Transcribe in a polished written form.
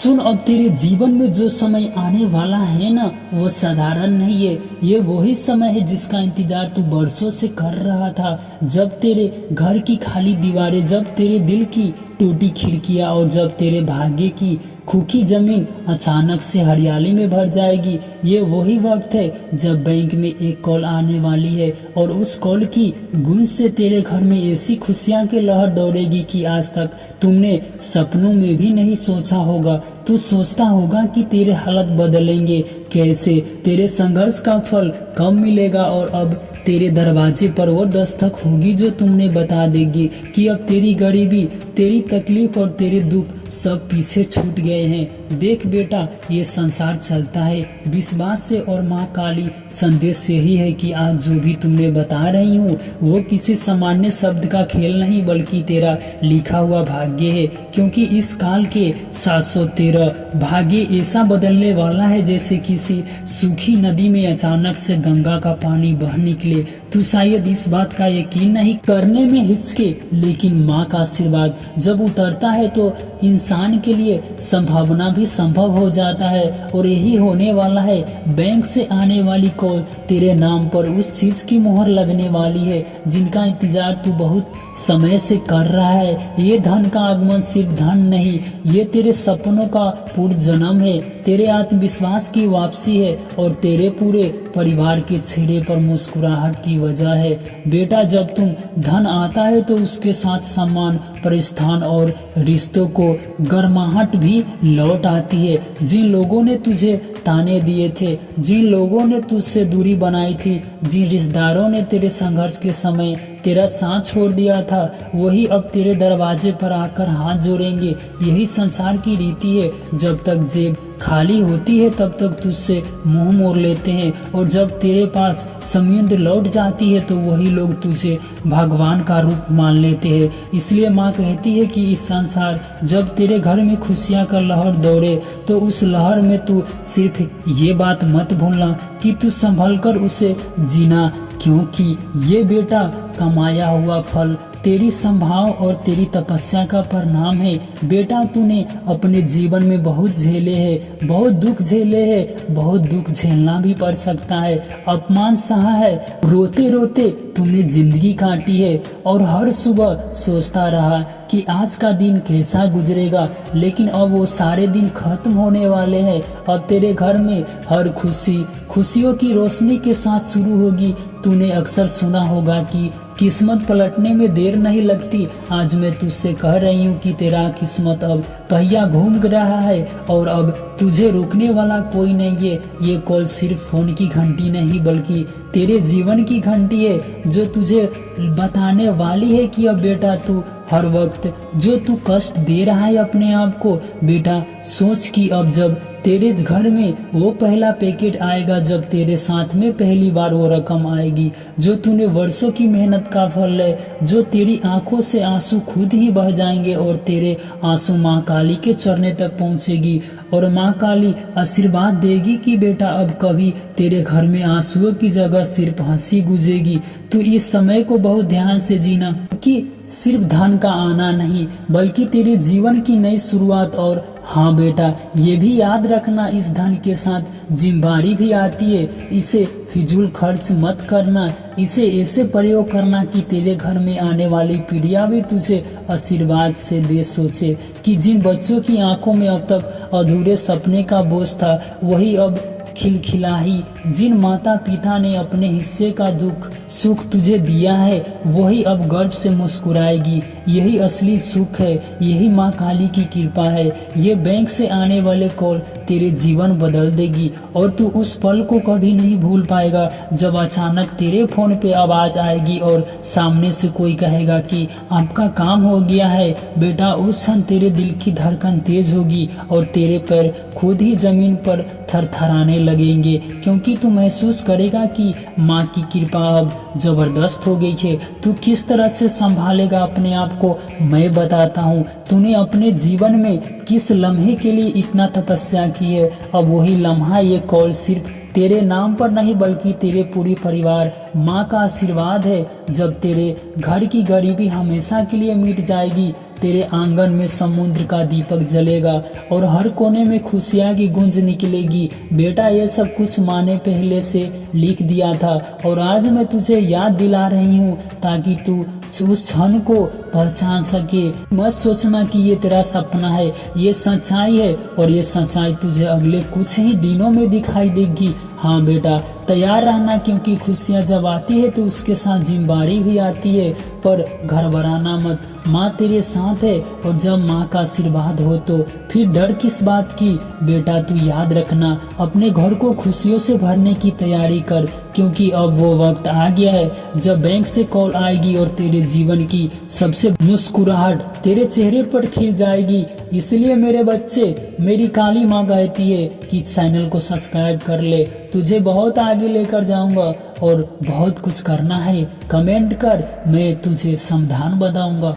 सुन, अब तेरे जीवन में जो समय आने वाला है ना, वो साधारण नहीं है। ये वही समय है जिसका इंतजार तू बरसों से कर रहा था। जब तेरे घर की खाली दीवारें, जब तेरे दिल की टूटी खिड़कियां और जब तेरे भाग्य की खूकी जमीन अचानक से हरियाली में भर जाएगी। ये वही वक्त है जब बैंक में एक कॉल आने वाली है और उस कॉल की गूंज से तेरे घर में ऐसी खुशियां की लहर दौड़ेगी कि आज तक तुमने सपनों में भी नहीं सोचा होगा। तू सोचता होगा कि तेरे हालत बदलेंगे कैसे, तेरे संघर्ष का फल कब मिलेगा, और अब तेरे दरवाजे पर वो दस्तक होगी जो तुमने बता देगी कि अब तेरी गरीबी, तेरी तकलीफ और तेरे दुख सब पीछे छूट गए हैं। देख बेटा, ये संसार चलता है विश्वास से और माँ काली संदेश यही है कि आज जो भी तुमने बता रही हूँ वो किसी सामान्य शब्द का खेल नहीं बल्कि तेरा लिखा हुआ भाग्य है। क्योंकि इस काल के 713 भाग्य ऐसा बदलने वाला है जैसे किसी सूखी नदी में अचानक से गंगा का पानी बह निकले। तू शायद इस बात का यकीन नहीं करने में हिचके, लेकिन माँ का आशीर्वाद जब उतरता है तो इंसान के लिए संभावना भी संभव हो जाता है। और यही होने वाला है। बैंक से आने वाली कॉल तेरे नाम पर उस चीज की मोहर लगने वाली है जिनका इंतजार तू बहुत समय से कर रहा है। ये धन का आगमन सिर्फ धन नहीं, ये तेरे सपनों का पुनर्जन्म है, तेरे आत्मविश्वास की वापसी है और तेरे पूरे परिवार के चेहरे पर मुस्कुराहट की वजह है। बेटा, जब तुम धन आता है तो उसके साथ सम्मान, परिस्थान और रिश्तों को गर्माहट भी लौट आती है। जिन लोगों ने तुझे ताने दिए थे, जिन लोगों ने तुझसे दूरी बनाई थी, जिन रिश्तेदारों ने तेरे संघर्ष के समय तेरा साथ छोड़ दिया था, वही अब तेरे दरवाजे पर आकर हाथ जोड़ेंगे। यही संसार की रीति है। जब तक जेब खाली होती है तब तक तुझसे मुंह मोड़ लेते हैं, और जब तेरे पास समृद्धि लौट जाती है तो वही लोग तुझे भगवान का रूप मान लेते हैं। इसलिए माँ कहती है कि इस संसार जब तेरे घर में खुशियाँ का लहर दौड़े तो उस लहर में तू सिर्फ ये बात मत भूलना कि तू संभल कर उसे जीना, क्योंकि ये बेटा कमाया हुआ फल तेरी संभाव और तेरी तपस्या का परिणाम है। बेटा, तूने अपने जीवन में बहुत झेले हैं, बहुत दुख झेले हैं, बहुत दुख झेलना भी पड़ सकता है, अपमान सहा है, रोते रोते तूने जिंदगी काटी है और हर सुबह सोचता रहा कि आज का दिन कैसा गुजरेगा। लेकिन अब वो सारे दिन खत्म होने वाले हैं। अब तेरे घर में हर खुशी खुशियों की रोशनी के साथ शुरू होगी। तूने अक्सर सुना होगा कि किस्मत पलटने में देर नहीं लगती। आज मैं तुझसे कह रही हूँ कि तेरा किस्मत अब पहिया घूम रहा है और अब तुझे रोकने वाला कोई नहीं है। ये कॉल सिर्फ फोन की घंटी नहीं बल्कि तेरे जीवन की घंटी है जो तुझे बताने वाली है कि अब बेटा तू हर वक्त जो तू कष्ट दे रहा है अपने आप को, बेटा सोच कि अब जब तेरे घर में वो पहला पैकेट आएगा, जब तेरे साथ में पहली बार वो रकम आएगी जो तूने वर्षों की मेहनत का फल है, जो तेरी आंखों से आंसू खुद ही बह जाएंगे और तेरे आंसू माँ काली के चरणों तक पहुँचेगी और माँ काली आशीर्वाद देगी कि बेटा अब कभी तेरे घर में आंसुओं की जगह सिर्फ हंसी गूंजेगी। तू इस समय को बहुत ध्यान से जीना कि सिर्फ धन का आना नहीं बल्कि तेरे जीवन की नई शुरुआत। और हाँ बेटा, ये भी याद रखना, इस धन के साथ जिम्मेदारी भी आती है। इसे फिजूल खर्च मत करना, इसे ऐसे प्रयोग करना कि तेरे घर में आने वाली पीढ़ियां भी तुझे आशीर्वाद से दे। सोचे कि जिन बच्चों की आंखों में अब तक अधूरे सपने का बोझ था वही अब खिलखिलाही, जिन माता पिता ने अपने हिस्से का दुख सुख तुझे दिया है वही अब गर्व से मुस्कुराएगी। यही असली सुख है, यही माँ काली की कृपा है। ये बैंक से आने वाले कॉल तेरे जीवन बदल देगी और तू उस पल को कभी नहीं भूल पाएगा जब अचानक तेरे फोन पे आवाज आएगी और सामने से कोई कहेगा कि आपका काम हो गया है। बेटा, उस क्षण तेरे दिल की धड़कन तेज होगी और तेरे पैर खुद ही जमीन पर थरथराने लगेंगे, क्योंकि तू महसूस करेगा कि माँ की कृपा अब जबरदस्त हो गई है। तू किस तरह से संभालेगा अपने आप को मैं बताता हूँ। तूने अपने जीवन में किस लम्हे के लिए इतना तपस्या की है, अब वही लम्हा ये कॉल सिर्फ तेरे नाम पर नहीं बल्कि तेरे पूरी परिवार माँ का आशीर्वाद है। जब तेरे घर की गरीबी हमेशा के लिए मिट जाएगी तेरे आंगन में समुद्र का दीपक जलेगा और हर कोने में खुशियाँ की गूंज निकलेगी। बेटा ये सब कुछ माँ ने पहले से लिख दिया था और आज मैं तुझे याद दिला रही हूँ ताकि तू उस क्षण को पहचान सके। मत सोचना कि ये तेरा सपना है, ये सच्चाई है और ये सच्चाई तुझे अगले कुछ ही दिनों में दिखाई देगी। हाँ बेटा तैयार रहना, क्योंकि खुशियाँ जब आती है तो उसके साथ जिम्मेदारी भी आती है। पर घबराना मत, माँ तेरे साथ है और जब माँ का आशीर्वाद हो तो फिर डर किस बात की। बेटा तू याद रखना, अपने घर को खुशियों से भरने की तैयारी कर, क्योंकि अब वो वक्त आ गया है जब बैंक से कॉल आएगी और तेरे जीवन की सबसे मुस्कुराहट तेरे चेहरे पर खिल जाएगी। इसलिए मेरे बच्चे, मेरी काली माँ कहती है कि चैनल को सब्सक्राइब कर ले, तुझे बहुत आगे लेकर जाऊंगा और बहुत कुछ करना है। कमेंट कर, मैं तुझे समाधान बताऊंगा।